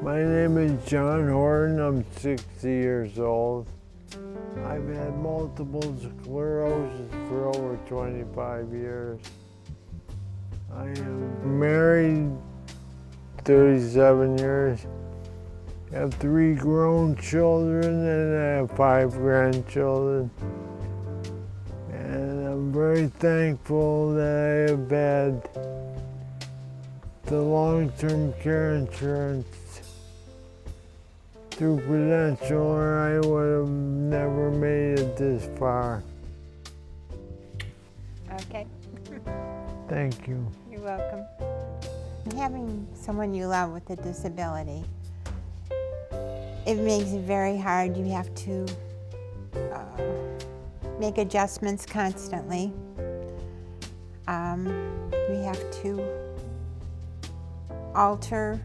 My name is John Horton. I'm 60 years old. I've had multiple sclerosis for over 25 years. I am married 37 years. I have 3 grown children and I have 5 grandchildren. And I'm very thankful that I have had the long-term care insurance through Prudential, or I would have never made it this far. Okay. Thank you. You're welcome. Having someone you love with a disability, it makes it very hard. You have to make adjustments constantly. You have to alter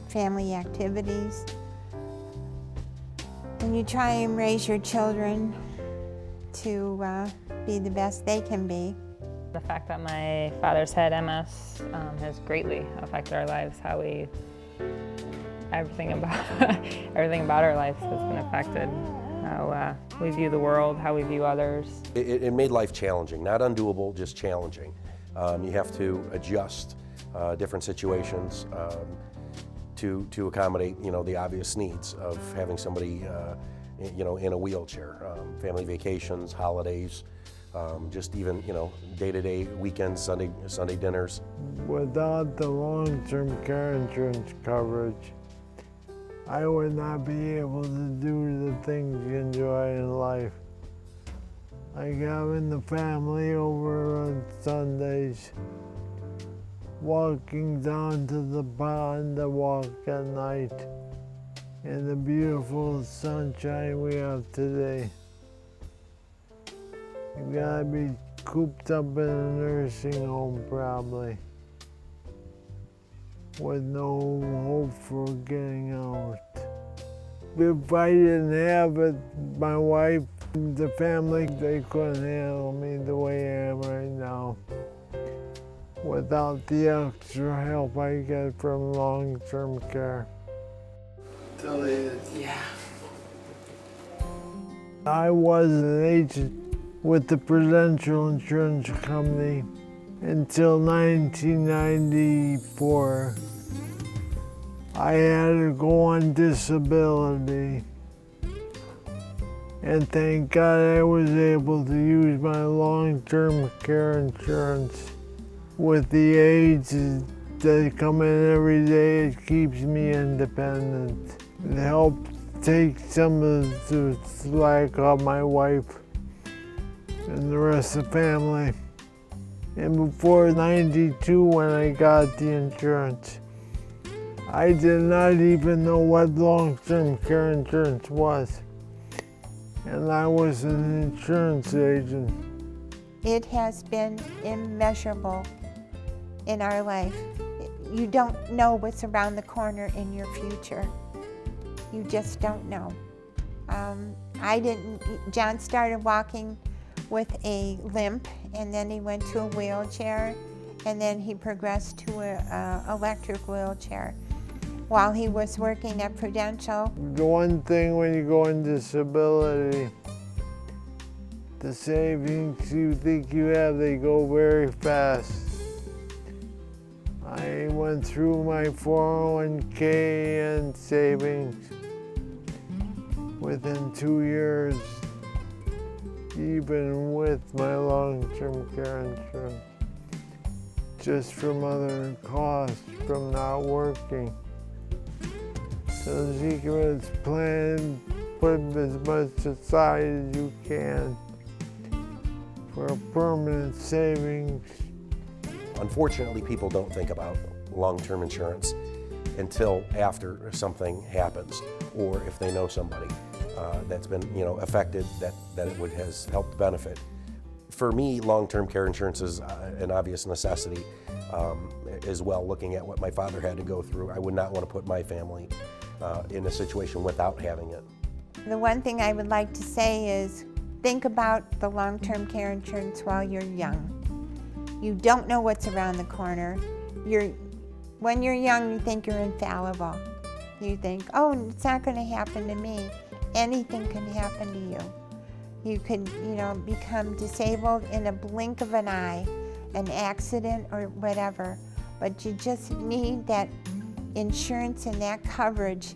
family activities. And you try and raise your children to be the best they can be. The fact that my father's had MS has greatly affected our lives. Everything about our lives has been affected. How we view the world, how we view others. It made life challenging, not undoable, just challenging. You have to adjust different situations to accommodate, the obvious needs of having somebody, in a wheelchair. Family vacations, holidays, just even, day-to-day weekends, Sunday dinners. Without the long-term care insurance coverage, I would not be able to do the things you enjoy in life. Like having the family over on Sundays, walking down to the pond to walk at night, in the beautiful sunshine we have today. You gotta be cooped up in a nursing home probably, with no hope for getting out. If I didn't have it, my wife, the family, they couldn't handle me the way I am right now. Without the extra help I get from long-term care. Yeah. I was an agent with the Prudential Insurance Company until 1994. I had to go on disability, and thank God I was able to use my long-term care insurance. With the aides that come in every day, it keeps me independent. It helped take some of the slack off my wife and the rest of the family. And before '92, when I got the insurance, I did not even know what long-term care insurance was. And I was an insurance agent. It has been immeasurable in our life. You don't know what's around the corner in your future. You just don't know. John started walking with a limp, and then he went to a wheelchair, and then he progressed to an electric wheelchair. While he was working at Prudential. The one thing when you go on disability, the savings you think you have, they go very fast. I went through my 401k and savings within 2 years, even with my long-term care insurance, just from other costs from not working. So the secret is plan, put as much aside as you can for a permanent savings. Unfortunately, people don't think about long-term insurance until after something happens, or if they know somebody that's been, affected that it has helped benefit. For me, long-term care insurance is an obvious necessity as well. Looking at what my father had to go through, I would not want to put my family in a situation without having it. The one thing I would like to say is think about the long-term care insurance while you're young. You don't know what's around the corner. When you're young, you think you're infallible. You think, oh, it's not going to happen to me. Anything can happen to you. You could, become disabled in a blink of an eye, an accident or whatever. But you just need that insurance and that coverage.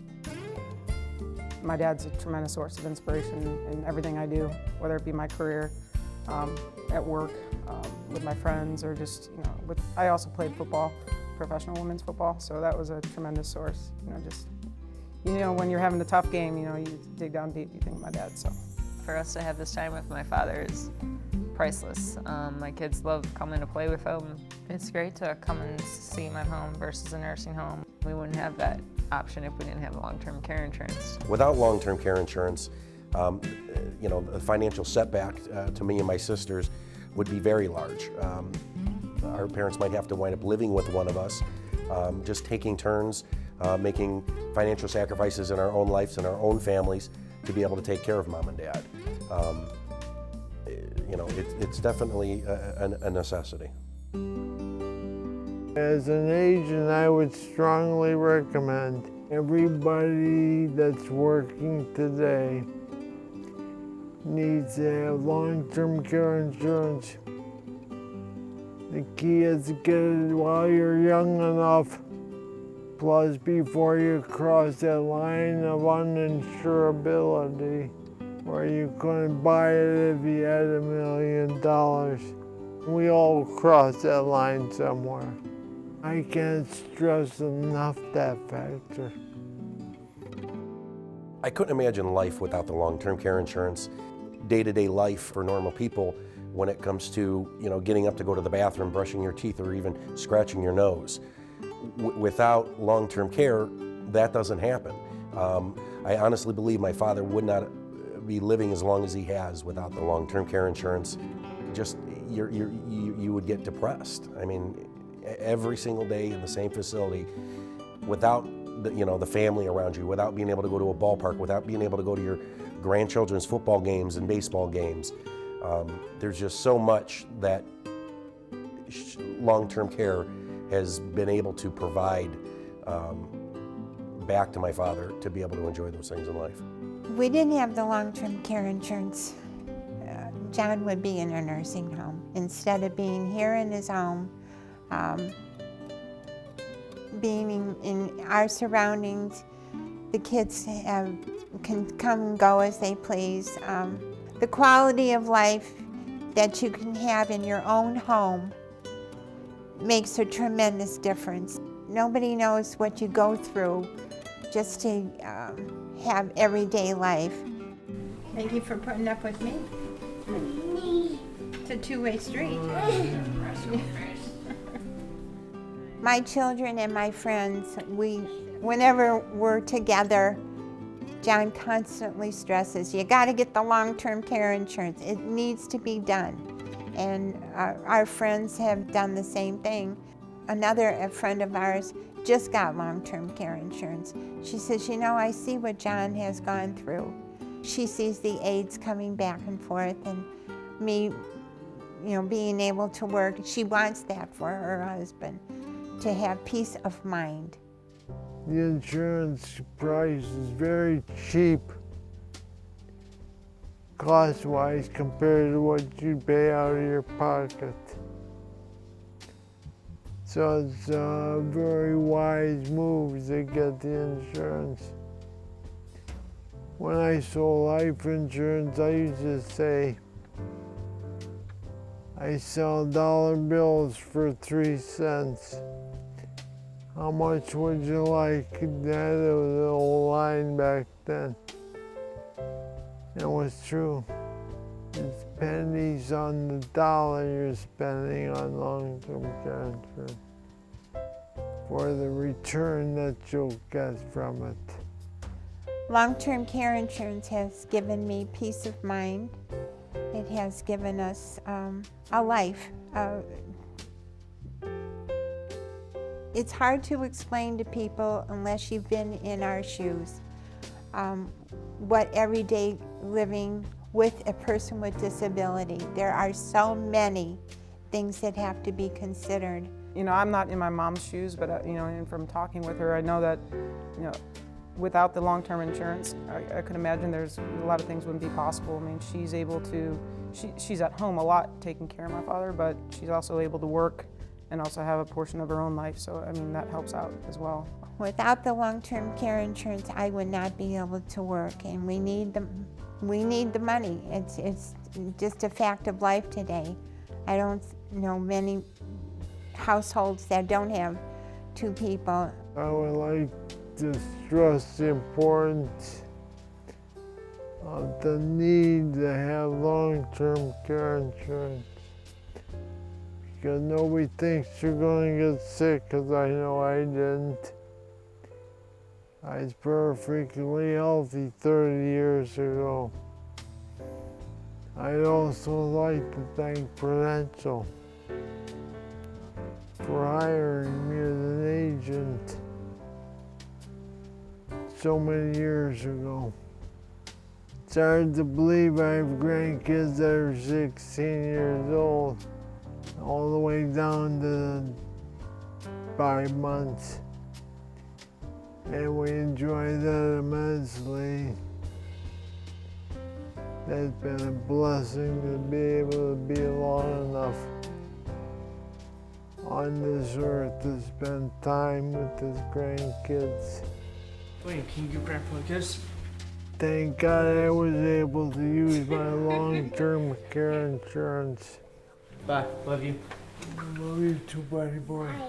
My dad's a tremendous source of inspiration in everything I do, whether it be my career, at work, with my friends, or just, I also played football, professional women's football, so that was a tremendous source. When you're having a tough game, you dig down deep, you think of my dad, so. For us to have this time with my father is priceless. My kids love coming to play with him. It's great to come and see him at home versus a nursing home. We wouldn't have that option if we didn't have long-term care insurance. Without long-term care insurance, the financial setback to me and my sisters would be very large. Our parents might have to wind up living with one of us, just taking turns, making financial sacrifices in our own lives and our own families to be able to take care of mom and dad. It's definitely a necessity. As an agent, I would strongly recommend everybody that's working today needs to have long-term care insurance. The key is to get it while you're young enough, plus before you cross that line of uninsurability where you couldn't buy it if you had $1 million. We all cross that line somewhere. I can't stress enough that factor. I couldn't imagine life without the long-term care insurance. Day-to-day life for normal people when it comes to getting up to go to the bathroom, brushing your teeth, or even scratching your nose. Without long-term care, that doesn't happen. I honestly believe my father would not be living as long as he has without the long-term care insurance. Just you would get depressed. I mean, every single day in the same facility, without the family around you, without being able to go to a ballpark, without being able to go to your grandchildren's football games and baseball games. There's just so much that long-term care has been able to provide back to my father to be able to enjoy those things in life. We didn't have the long-term care insurance. John would be in a nursing home instead of being here in his home, being in our surroundings. The kids can come and go as they please. The quality of life that you can have in your own home makes a tremendous difference. Nobody knows what you go through just to have everyday life. Thank you for putting up with me. It's a two-way street. My children and my friends, whenever we're together, John constantly stresses, you got to get the long-term care insurance. It needs to be done. And our friends have done the same thing. A friend of ours just got long-term care insurance. She says, I see what John has gone through. She sees the aides coming back and forth, and me, being able to work. She wants that for her husband, to have peace of mind. The insurance price is very cheap, cost-wise, compared to what you pay out of your pocket. So it's a very wise move to get the insurance. When I sold life insurance, I used to say, I sell dollar bills for 3 cents. How much would you like? That was an old line back then. It was true. It's pennies on the dollar you're spending on long-term care insurance for the return that you'll get from it. Long-term care insurance has given me peace of mind. It has given us a life. It's hard to explain to people unless you've been in our shoes what everyday living with a person with disability. There are so many things that have to be considered. You know, I'm not in my mom's shoes, but you know, and from talking with her, I know that, you know, without the long-term insurance, I could imagine there's a lot of things wouldn't be possible. I mean, she's able to, she's at home a lot taking care of my father, but she's also able to work and also have a portion of her own life. So, I mean, that helps out as well. Without the long-term care insurance, I would not be able to work, and we need the money. It's just a fact of life today. I don't know many households that don't have two people. I would like to stress the importance of the need to have long-term care insurance. Because nobody thinks you're going to get sick, because I know I didn't. I was perfectly healthy 30 years ago. I'd also like to thank Prudential for hiring me as an agent so many years ago. It's hard to believe I have grandkids that are 16 years old, all the way down to 5 months. And we enjoy that immensely. That's been a blessing to be able to be long enough on this earth to spend time with his grandkids. Wait, can you give Grandpa a kiss? Thank God I was able to use my long-term care insurance. Bye. Love you. Love you too, buddy boy. Bye.